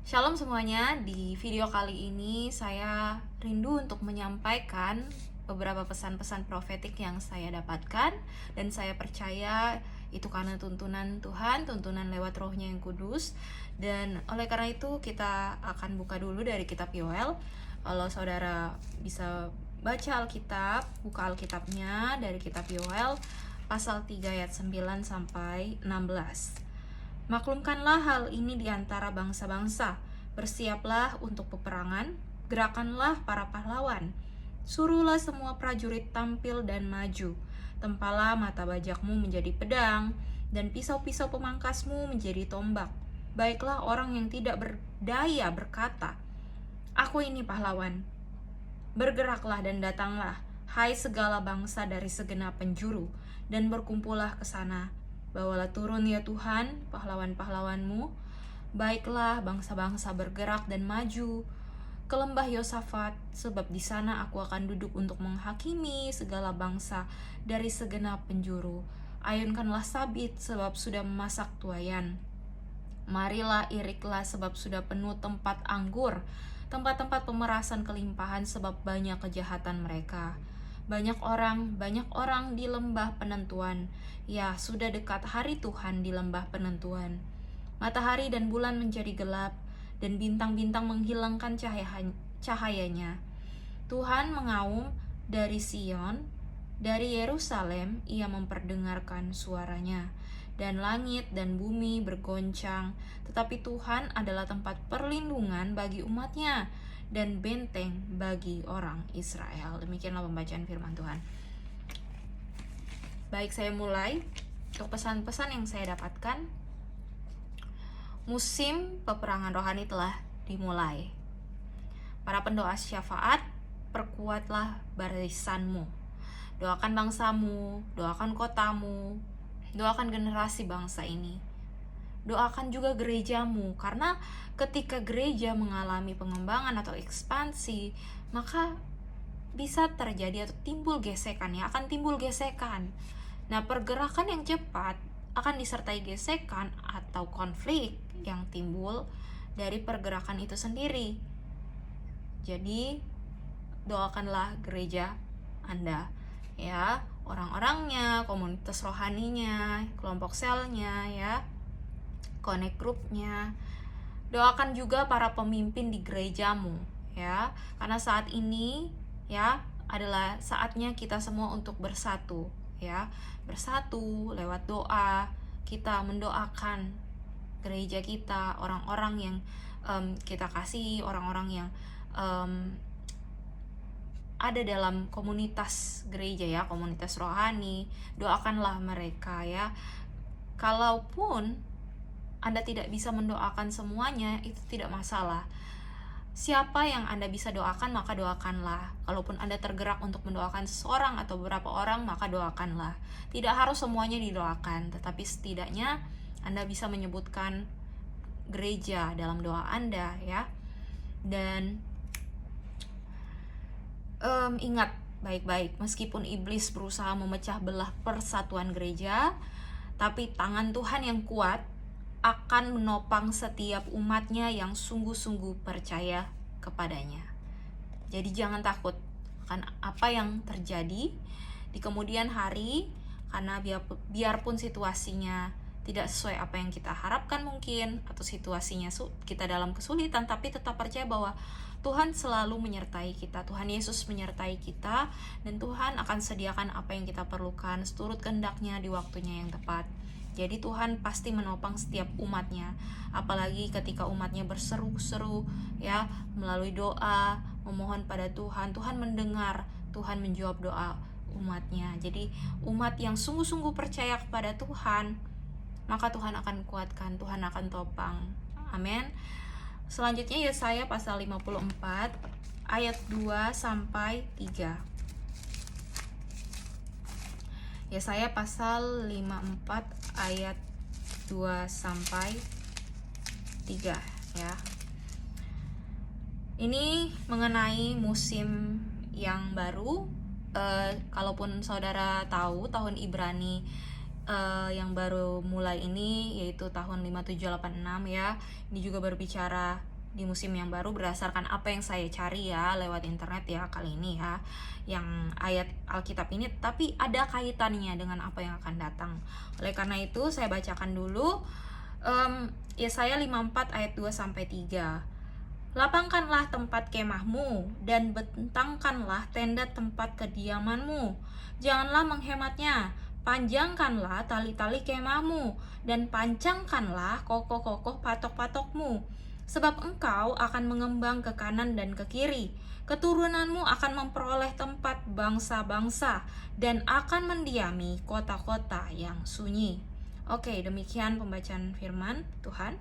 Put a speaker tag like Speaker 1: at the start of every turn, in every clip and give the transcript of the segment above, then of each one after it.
Speaker 1: Shalom semuanya, di video kali ini saya rindu untuk menyampaikan beberapa pesan-pesan profetik yang saya dapatkan, dan saya percaya itu karena tuntunan Tuhan, tuntunan lewat Roh-Nya yang kudus. Dan oleh karena itu kita akan buka dulu dari kitab Yoel. Kalau saudara bisa baca Alkitab, buka Alkitabnya dari kitab Yoel pasal 3 ayat 9 sampai 16. Maklumkanlah hal ini di antara bangsa-bangsa. Bersiaplah untuk peperangan, gerakanlah para pahlawan. Suruhlah semua prajurit tampil dan maju. Tempalah mata bajakmu menjadi pedang, dan pisau-pisau pemangkasmu menjadi tombak. Baiklah orang yang tidak berdaya berkata, "Aku ini pahlawan." Bergeraklah dan datanglah, hai segala bangsa dari segenap penjuru, dan berkumpullah ke sana. Bawalah turun ya Tuhan, pahlawan-pahlawanmu. Baiklah bangsa-bangsa bergerak dan maju ke lembah Yosafat, sebab di sana aku akan duduk untuk menghakimi segala bangsa dari segenap penjuru. Ayunkanlah sabit, sebab sudah memasak tuayan. Marilah iriklah, sebab sudah penuh tempat anggur, tempat-tempat pemerasan kelimpahan, sebab banyak kejahatan mereka. Banyak orang di lembah penentuan. Ya, sudah dekat hari Tuhan di lembah penentuan. Matahari dan bulan menjadi gelap, dan bintang-bintang menghilangkan cahayanya. Tuhan mengaum dari Sion, dari Yerusalem ia memperdengarkan suaranya. Dan langit dan bumi bergoncang, tetapi Tuhan adalah tempat perlindungan bagi umatnya dan benteng bagi orang Israel. Demikianlah pembacaan firman Tuhan. Baik, saya mulai untuk pesan-pesan yang saya dapatkan. Musim peperangan rohani telah dimulai. Para pendoa syafaat, perkuatlah barisanmu. Doakan bangsamu, doakan kotamu, doakan generasi bangsa ini. Doakan juga gerejamu, karena ketika gereja mengalami pengembangan atau ekspansi, maka bisa terjadi atau timbul gesekan, ya, akan timbul gesekan. Nah, pergerakan yang cepat akan disertai gesekan atau konflik yang timbul dari pergerakan itu sendiri. Jadi, doakanlah gereja Anda, ya, orang-orangnya, komunitas rohaninya, kelompok selnya, ya, connect grupnya. Doakan juga para pemimpin di gerejamu, ya, karena saat ini, ya, adalah saatnya kita semua untuk bersatu, ya, bersatu lewat doa. Kita mendoakan gereja kita, orang-orang yang kita kasih, orang-orang yang ada dalam komunitas gereja, ya, komunitas rohani. Doakanlah mereka, ya. Kalaupun Anda tidak bisa mendoakan semuanya, itu tidak masalah. Siapa yang Anda bisa doakan, maka doakanlah. Kalaupun Anda tergerak untuk mendoakan seseorang atau beberapa orang, maka doakanlah. Tidak harus semuanya didoakan, tetapi setidaknya Anda bisa menyebutkan gereja dalam doa Anda, ya. Dan ingat baik-baik, meskipun iblis berusaha memecah belah persatuan gereja, tapi tangan Tuhan yang kuat akan menopang setiap umatnya yang sungguh-sungguh percaya kepadanya. Jadi jangan takut akan apa yang terjadi di kemudian hari, karena biarpun situasinya tidak sesuai apa yang kita harapkan mungkin, atau situasinya kita dalam kesulitan, tapi tetap percaya bahwa Tuhan selalu menyertai kita, Tuhan Yesus menyertai kita, dan Tuhan akan sediakan apa yang kita perlukan seturut kehendak-Nya di waktunya yang tepat. Jadi Tuhan pasti menopang setiap umatnya, apalagi ketika umatnya berseru-seru, ya, melalui doa, memohon pada Tuhan. Tuhan mendengar, Tuhan menjawab doa umatnya. Jadi umat yang sungguh-sungguh percaya kepada Tuhan, maka Tuhan akan kuatkan, Tuhan akan topang. Amin. Selanjutnya Yesaya pasal 54 ayat 2 sampai 3. Yesaya pasal 54 ayat 2 sampai 3, ya. Ini mengenai musim yang baru. Kalaupun saudara tahu, tahun Ibrani yang baru mulai ini yaitu tahun 5786, ya. Ini juga berbicara di musim yang baru berdasarkan apa yang saya cari ya lewat internet ya kali ini ya, yang ayat Alkitab ini, tapi ada kaitannya dengan apa yang akan datang. Oleh karena itu saya bacakan dulu Yesaya 54 ayat 2-3. Lapangkanlah tempat kemahmu dan bentangkanlah tenda tempat kediamanmu. Janganlah menghematnya. Panjangkanlah tali-tali kemahmu dan pancangkanlah kokoh-kokoh patok-patokmu. Sebab engkau akan mengembang ke kanan dan ke kiri. Keturunanmu akan memperoleh tempat bangsa-bangsa dan akan mendiami kota-kota yang sunyi. Oke, demikian pembacaan firman Tuhan.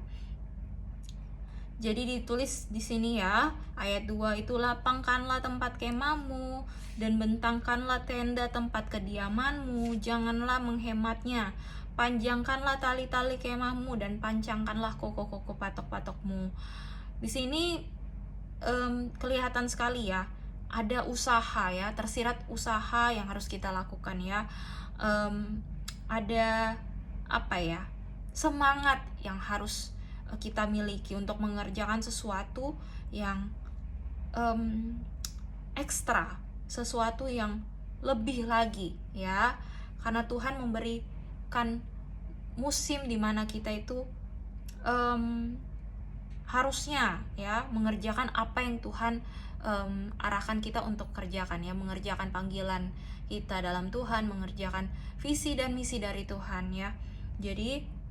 Speaker 1: Jadi ditulis di sini ya, ayat 2 itu lapangkanlah tempat kemahmu dan bentangkanlah tenda tempat kediamanmu, janganlah menghematnya. Panjangkanlah tali-tali kemahmu dan pancangkanlah kokoh-kokoh patok-patokmu. Di sini kelihatan sekali ya, ada usaha ya, tersirat usaha yang harus kita lakukan ya. Ada apa ya? Semangat yang harus kita miliki untuk mengerjakan sesuatu yang ekstra, sesuatu yang lebih lagi ya, karena Tuhan memberikan musim dimana kita itu harusnya ya mengerjakan apa yang Tuhan arahkan kita untuk kerjakan ya, mengerjakan panggilan kita dalam Tuhan, mengerjakan visi dan misi dari Tuhan ya. Jadi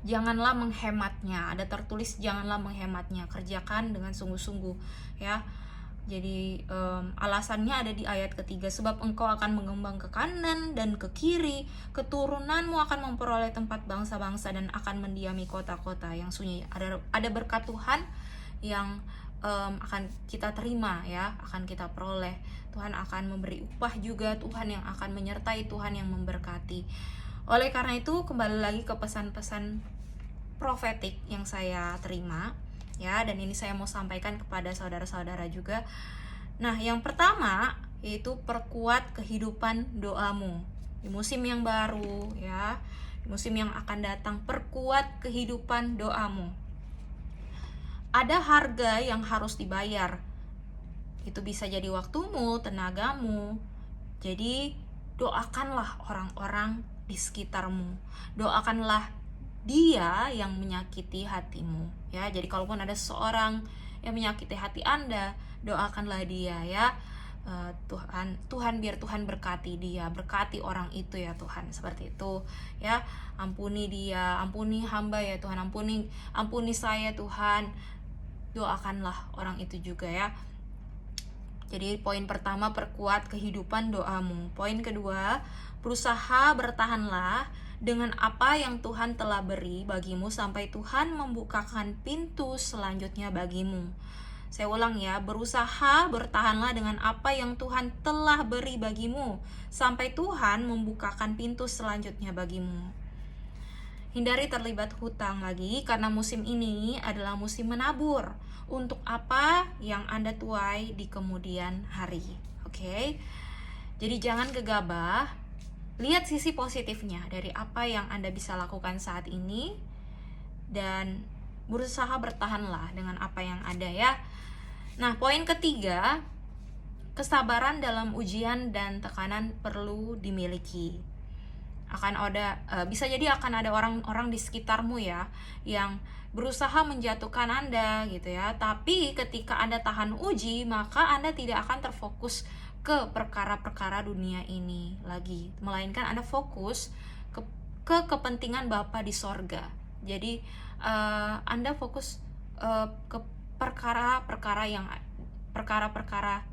Speaker 1: janganlah menghematnya, ada tertulis janganlah menghematnya, kerjakan dengan sungguh-sungguh ya. Jadi alasannya ada di ayat ketiga, sebab engkau akan mengembang ke kanan dan ke kiri, keturunanmu akan memperoleh tempat bangsa-bangsa dan akan mendiami kota-kota yang sunyi. Ada berkat Tuhan yang akan kita terima ya, akan kita peroleh. Tuhan akan memberi upah juga, Tuhan yang akan menyertai, Tuhan yang memberkati. Oleh karena itu, kembali lagi ke pesan-pesan profetik yang saya terima ya, dan ini saya mau sampaikan kepada saudara-saudara juga. Nah, yang pertama yaitu perkuat kehidupan doamu di musim yang baru ya, di musim yang akan datang. Perkuat kehidupan doamu. Ada harga yang harus dibayar. Itu bisa jadi waktumu, tenagamu. Jadi doakanlah orang-orang di sekitarmu, doakanlah dia yang menyakiti hatimu ya. Jadi kalaupun ada seorang yang menyakiti hati Anda, doakanlah dia ya. Tuhan biar Tuhan berkati dia, berkati orang itu ya Tuhan, seperti itu ya. Ampuni dia, ampuni hamba ya Tuhan, ampuni saya Tuhan. Doakanlah orang itu juga ya. Jadi poin pertama, perkuat kehidupan doamu. Poin kedua, berusaha bertahanlah dengan apa yang Tuhan telah beri bagimu sampai Tuhan membukakan pintu selanjutnya bagimu. Saya ulang ya, berusaha bertahanlah dengan apa yang Tuhan telah beri bagimu sampai Tuhan membukakan pintu selanjutnya bagimu. Hindari terlibat hutang lagi, karena musim ini adalah musim menabur untuk apa yang Anda tuai di kemudian hari. Oke? Jadi jangan gegabah. Lihat sisi positifnya dari apa yang Anda bisa lakukan saat ini dan berusaha bertahanlah dengan apa yang ada ya. Nah, poin ketiga, kesabaran dalam ujian dan tekanan perlu dimiliki. Bisa jadi akan ada orang-orang di sekitarmu ya yang berusaha menjatuhkan Anda gitu ya. Tapi ketika Anda tahan uji, maka Anda tidak akan terfokus ke perkara-perkara dunia ini lagi, melainkan Anda fokus ke kepentingan Bapa di sorga. Jadi Anda fokus ke perkara-perkara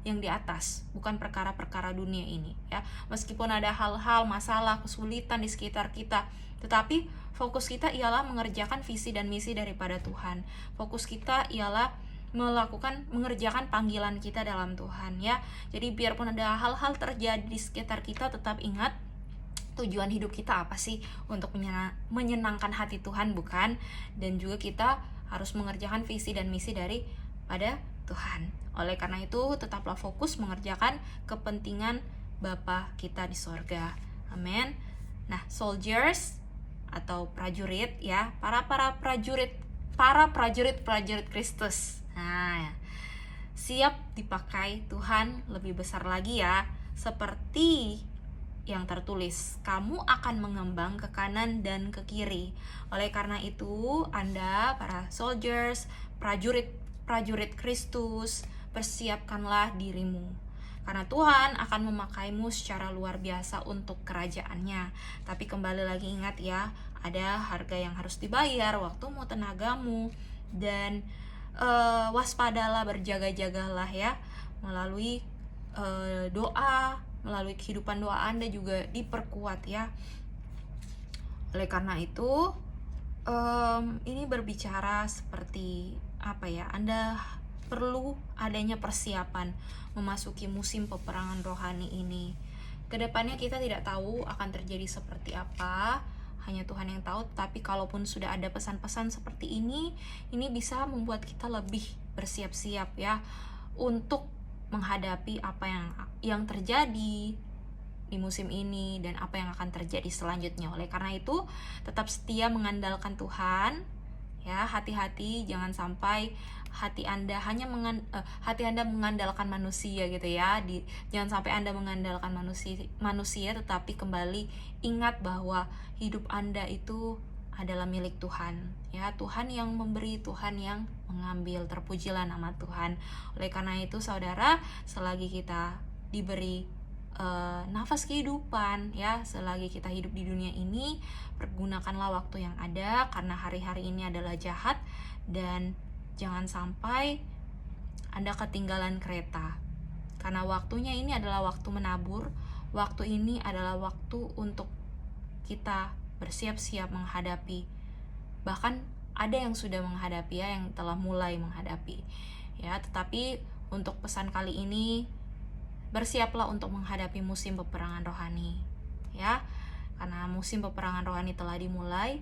Speaker 1: yang di atas, bukan perkara-perkara dunia ini ya. Meskipun ada hal-hal, masalah, kesulitan di sekitar kita, tetapi fokus kita ialah mengerjakan visi dan misi daripada Tuhan. Fokus kita ialah mengerjakan panggilan kita dalam Tuhan ya. Jadi biarpun ada hal-hal terjadi di sekitar kita, tetap ingat tujuan hidup kita apa sih? Untuk menyenangkan hati Tuhan, bukan? Dan juga kita harus mengerjakan visi dan misi daripada Tuhan. Oleh karena itu, tetaplah fokus mengerjakan kepentingan Bapa kita di sorga. Amin. Nah, soldiers atau prajurit ya, para prajurit Kristus Nah, siap dipakai Tuhan lebih besar lagi ya. Seperti yang tertulis, kamu akan mengembang ke kanan dan ke kiri. Oleh karena itu, Anda para soldiers, prajurit Kristus, persiapkanlah dirimu. Karena Tuhan akan memakaimu secara luar biasa untuk kerajaannya. Tapi kembali lagi ingat ya, ada harga yang harus dibayar, waktumu, tenagamu, dan waspadalah, berjaga-jagalah ya, melalui doa, melalui kehidupan doa Anda juga diperkuat ya. Oleh karena itu, ini berbicara seperti apa ya, Anda perlu adanya persiapan memasuki musim peperangan rohani ini. Kedepannya kita tidak tahu akan terjadi seperti apa, hanya Tuhan yang tahu. Tapi kalaupun sudah ada pesan-pesan seperti ini bisa membuat kita lebih bersiap-siap ya untuk menghadapi apa yang terjadi di musim ini dan apa yang akan terjadi selanjutnya. Oleh karena itu, tetap setia mengandalkan Tuhan ya. Hati-hati, jangan sampai hati Anda mengandalkan manusia gitu ya. Jangan sampai Anda mengandalkan manusia, tetapi kembali ingat bahwa hidup Anda itu adalah milik Tuhan ya. Tuhan yang memberi, Tuhan yang mengambil. Terpujilah nama Tuhan. Oleh karena itu saudara, selagi kita diberi nafas kehidupan ya, selagi kita hidup di dunia ini, pergunakanlah waktu yang ada, karena hari-hari ini adalah jahat. Dan jangan sampai Anda ketinggalan kereta, karena waktunya ini adalah waktu menabur. Waktu ini adalah waktu untuk kita bersiap-siap menghadapi, bahkan ada yang sudah menghadapi ya, yang telah mulai menghadapi ya. Tetapi untuk pesan kali ini, bersiaplah untuk menghadapi musim peperangan rohani ya, karena musim peperangan rohani telah dimulai.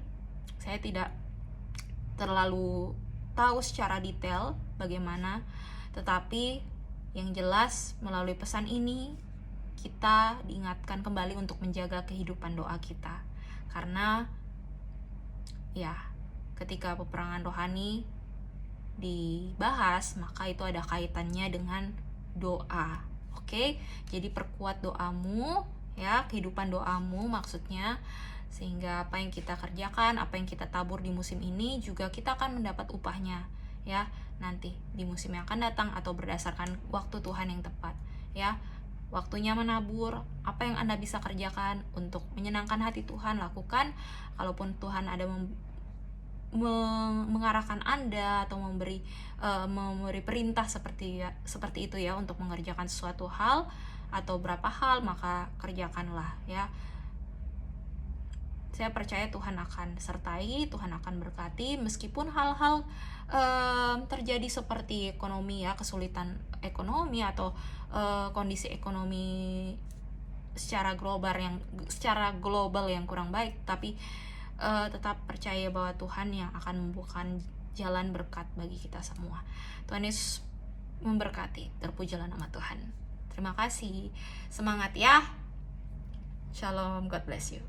Speaker 1: Saya tidak terlalu tahu secara detail bagaimana, tetapi yang jelas melalui pesan ini kita diingatkan kembali untuk menjaga kehidupan doa kita. Karena ya, ketika peperangan rohani dibahas, maka itu ada kaitannya dengan doa. Oke, jadi perkuat doamu ya, kehidupan doamu maksudnya, sehingga apa yang kita kerjakan, apa yang kita tabur di musim ini juga kita akan mendapat upahnya ya nanti di musim yang akan datang, atau berdasarkan waktu Tuhan yang tepat ya. Waktunya menabur, apa yang Anda bisa kerjakan untuk menyenangkan hati Tuhan, lakukan. Kalaupun Tuhan ada mengarahkan Anda atau memberi perintah seperti itu ya, untuk mengerjakan sesuatu hal atau berapa hal, maka kerjakanlah ya. Saya percaya Tuhan akan sertai, Tuhan akan berkati, meskipun hal-hal terjadi seperti ekonomi ya, kesulitan ekonomi atau kondisi ekonomi secara global yang kurang baik, tapi tetap percaya bahwa Tuhan yang akan membukakan jalan berkat bagi kita semua. Tuhan Yesus memberkati. Terpujilah nama Tuhan. Terima kasih. Semangat ya. Shalom. God bless you.